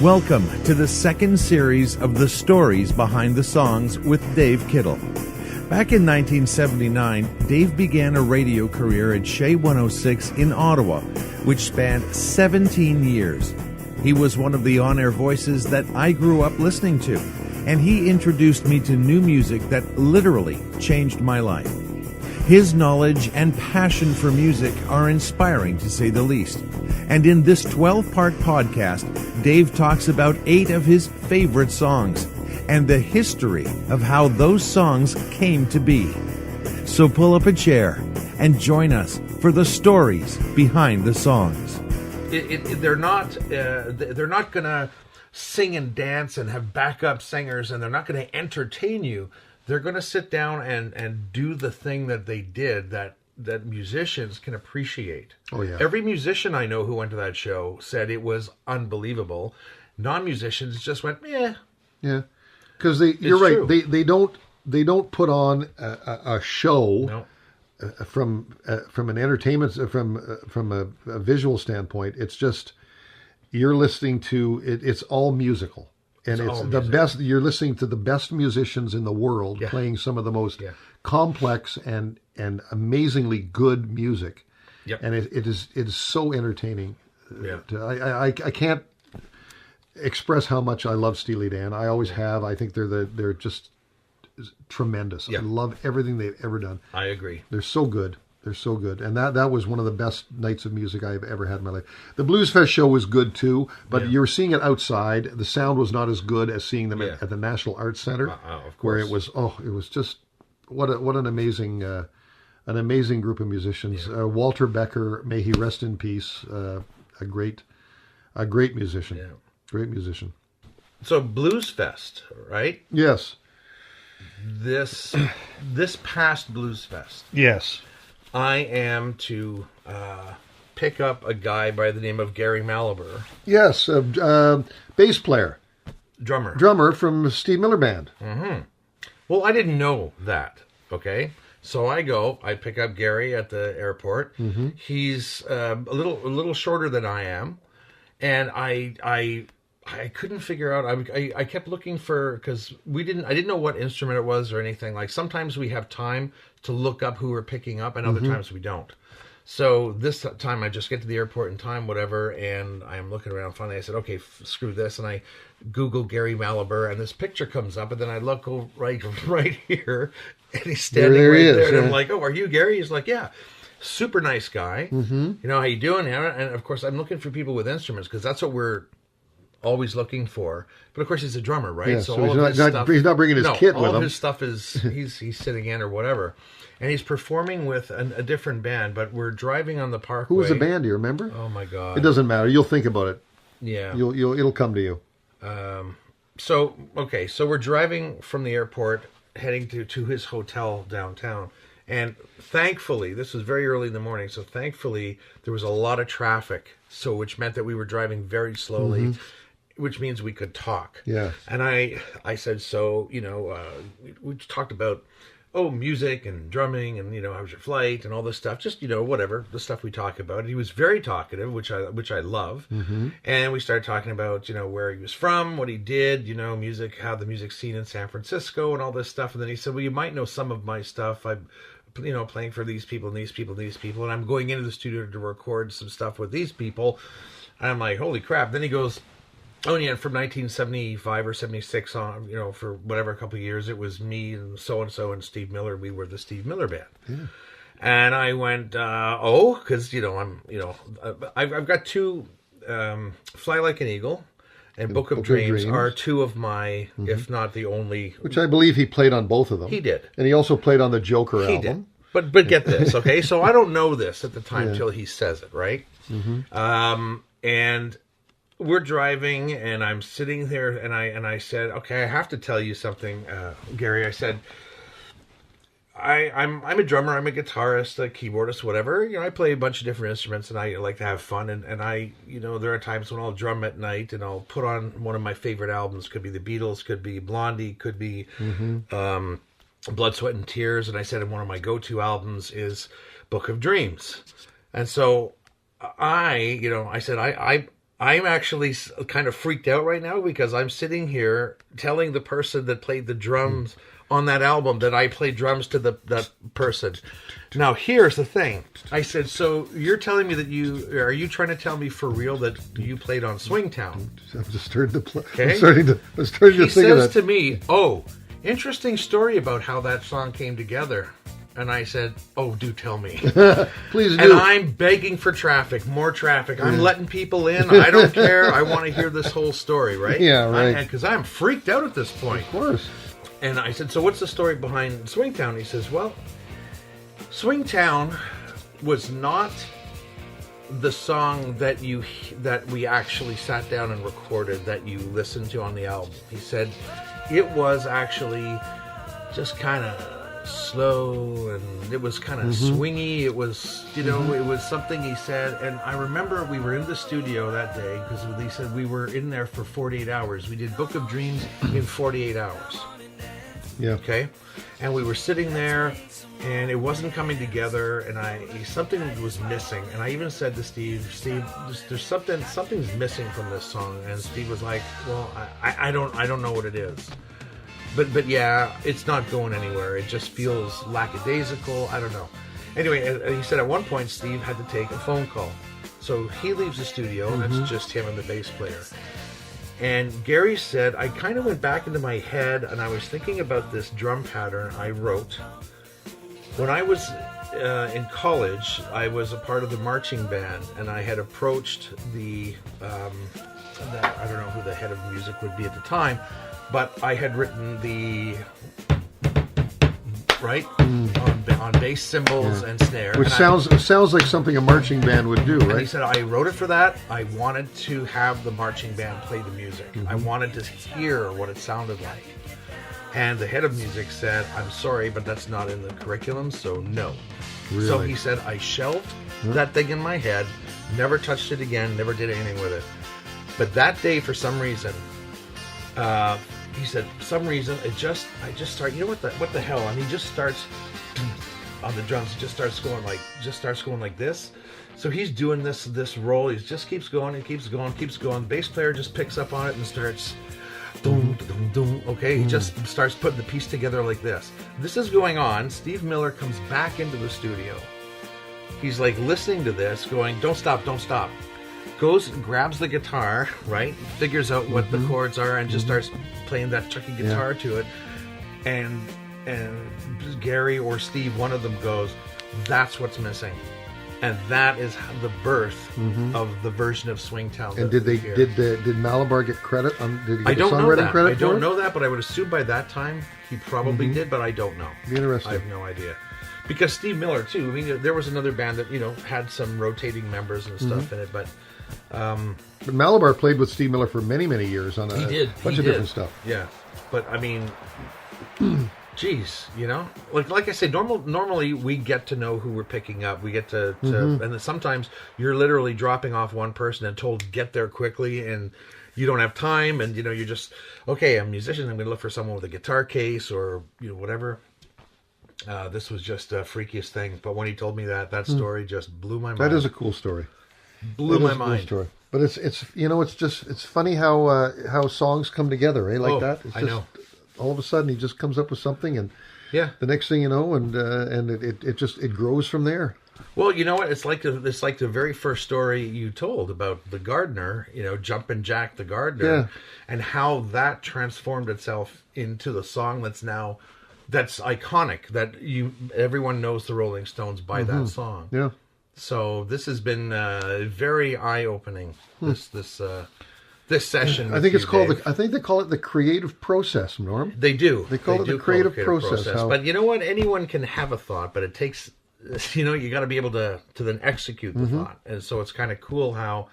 Welcome to the second series of the stories behind the songs with Dave Kittle. Back in 1979, Dave began a radio career at CHEZ 106 in Ottawa, which spanned 17 years. He was one of the on-air voices that I grew up listening to, and he introduced me to new music that literally changed my life. His knowledge and passion for music are inspiring, to say the least. And in this 12-part podcast, Dave talks about 8 of his favorite songs and the history of how those songs came to be. So pull up a chair and join us for the stories behind the songs. They're not going to sing and dance and have backup singers, and they're not going to entertain you. They're going to sit down and do the thing that they did that musicians can appreciate. Oh, yeah. Every musician I know who went to that show said it was unbelievable. Non-musicians just went, eh. Yeah, because you're right. True. They don't put on a show No. From an entertainment from a visual standpoint. It's just you're listening to it. It's all musical. And it's the best. You're listening to the best musicians in the world playing some of the most complex and amazingly good music. Yep. And it is so entertaining. Yeah. I can't express how much I love Steely Dan. I always have. I think they're just tremendous. Yeah. I love everything they've ever done. I agree. They're so good. They're so good. And that was one of the best nights of music I've ever had in my life. The Blues Fest show was good too, but you were seeing it outside. The sound was not as good as seeing them at the National Arts Center, of course. where it was just what an amazing group of musicians. Yeah. Walter Becker, may he rest in peace. A great musician. Yeah. Great musician. So Blues Fest, right? Yes. This past Blues Fest, Yes. I am to pick up a guy by the name of Gary Malaber. Yes, bass player. Drummer from Steve Miller Band. Mm-hmm. Well, I didn't know that, okay? So I pick up Gary at the airport. Mm-hmm. He's a little shorter than I am, and I couldn't figure out. I kept looking because I didn't know what instrument it was or anything. Like sometimes we have time to look up who we're picking up, and other times we don't. So this time I just get to the airport in time, whatever, and I'm looking around. Finally, I said, okay, screw this, and I Google Gary Malaber, and this picture comes up, and then I look right here, and he's standing there, and I'm like, oh, are you Gary? He's like, yeah. Super nice guy. Mm-hmm. You know, how you doing? And of course, I'm looking for people with instruments because that's what we're always looking for. But of course, he's a drummer, right? Yeah, so he's not bringing his kit with him. All of his stuff is he's sitting in or whatever, and he's performing with a different band. But we're driving on the parkway. Who was the band? Do you remember? Oh my God! It doesn't matter. You'll think about it. Yeah, it'll come to you. So we're driving from the airport, heading to his hotel downtown. And thankfully, this was very early in the morning, so thankfully there was a lot of traffic, which meant that we were driving very slowly, which means we could talk. Yeah. And I said, we talked about, music and drumming and, how was your flight and all this stuff, just, whatever, the stuff we talk about. And he was very talkative, which I love. Mm-hmm. And we started talking about, where he was from, what he did, music, how the music scene in San Francisco and all this stuff. And then he said, well, you might know some of my stuff. I'm playing for these people and these people and these people, and I'm going into the studio to record some stuff with these people. And I'm like, holy crap. Then he goes, oh, yeah, from 1975 or 76 on, for whatever, a couple of years, it was me and so-and-so and Steve Miller. We were the Steve Miller Band. Yeah. And I went, because, I've got two, Fly Like an Eagle and Book of Dreams are two of my, if not the only. Which I believe he played on both of them. He did. And he also played on the Joker album. He did. But get this, okay? So I don't know this at the time till he says it, right? Mm-hmm. And we're driving, and I'm sitting there, and I said, okay, I have to tell you something, Gary. I said, I'm a drummer, I'm a guitarist, a keyboardist, whatever. I play a bunch of different instruments, and I like to have fun. And I, there are times when I'll drum at night, and I'll put on one of my favorite albums. Could be the Beatles, could be Blondie, could be Blood, Sweat, and Tears. And I said one of my go-to albums is Book of Dreams. And so I said, I'm actually kind of freaked out right now because I'm sitting here telling the person that played the drums on that album that I played drums to that person. Now, here's the thing. I said, so you're telling me that are you trying to tell me for real that you played on Swingtown? I'm just starting to play. Okay. I'm starting to He think of that. says to me, oh, interesting story about how that song came together. And I said, oh, do tell me. Please do. And I'm begging for traffic, more traffic. I'm letting people in. I don't care. I want to hear this whole story, right? Yeah, right. Because I'm freaked out at this point. Of course. And I said, so what's the story behind Swingtown? He says, well, Swingtown was not the song that we actually sat down and recorded that you listened to on the album. He said it was actually just kind of slow, and it was kind of swingy. It was, it was something he said. And I remember we were in the studio that day because he said we were in there for 48 hours. We did Book of Dreams in 48 hours. Yeah. Okay. And we were sitting there, and it wasn't coming together, and something was missing. And I even said to Steve, there's something's missing from this song. And Steve was like, well, I don't know what it is. But yeah, it's not going anywhere. It just feels lackadaisical. I don't know. Anyway, he said at one point Steve had to take a phone call. So he leaves the studio, and it's just him and the bass player. And Gary said, I kind of went back into my head, and I was thinking about this drum pattern I wrote. When I was in college, I was a part of the marching band, and I had approached I don't know who the head of music would be at the time, but I had written the on bass cymbals and snare, which sounds like something a marching band would do, right? And he said, I wrote it for that. I wanted to have the marching band play the music. I wanted to hear what it sounded like. And the head of music said, I'm sorry, but that's not in the curriculum, so no. Really? So he said, I shelved that thing in my head, never touched it again, never did anything with it. But that day, for some reason, he said, for some reason, I just start, what the hell? And he just starts on the drums. He just starts going like this. So he's doing this roll. He just keeps going and keeps going. The bass player just picks up on it and starts doom, doom, doom. Okay, he just starts putting the piece together like this. This is going on. Steve Miller comes back into the studio. He's like listening to this, going, don't stop. Goes and grabs the guitar, right? Figures out what the chords are and just starts playing that chucky guitar to it. And Gary or Steve, one of them goes, that's what's missing. And that is the birth of the version of Swingtown. And did Malabar get credit on? Did he get I don't know songwriting that. credit? I don't know that, but I would assume by that time he probably did, but I don't know. Be interesting. I have no idea. Because Steve Miller too. I mean, there was another band that had some rotating members and stuff in it, but Malabar played with Steve Miller for many years on a bunch of different stuff. Yeah, but I mean, geez, like I say, normally we get to know who we're picking up. We get to and then sometimes you're literally dropping off one person and told get there quickly, and you don't have time, and you're just okay. I'm a musician. I'm going to look for someone with a guitar case or whatever. This was just a freakiest thing, but when he told me that story just blew my mind. That is a cool story. Blew my mind. Cool story. But it's funny how songs come together, eh? Like that. It's I know. All of a sudden, he just comes up with something, and the next thing you know, and it grows from there. Well, you know what? It's like the very first story you told about the gardener, Jumpin' Jack the gardener, and how that transformed itself into the song that's iconic. That everyone knows the Rolling Stones by that song. Yeah. So this has been very eye-opening. This session. I think it's called. I think they call it the creative process, Norm. They do. They call it the creative process. But you know what? Anyone can have a thought, but it takes. You got to be able to then execute the thought, and so it's kind of cool how.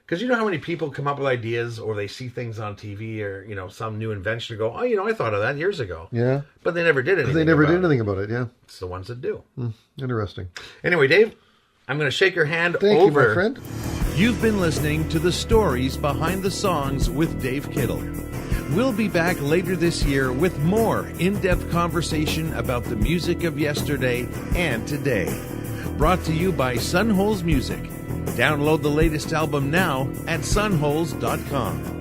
Because how many people come up with ideas, or they see things on TV, or some new invention, and go, oh, I thought of that years ago. Yeah. But they never did anything. They never did anything about it. Yeah. It's the ones that do. Interesting. Anyway, Dave, I'm going to shake your hand Thank you, my friend. You've been listening to the stories behind the songs with Dave Kittle. We'll be back later this year with more in-depth conversation about the music of yesterday and today. Brought to you by Sunholes Music. Download the latest album now at sunholes.com.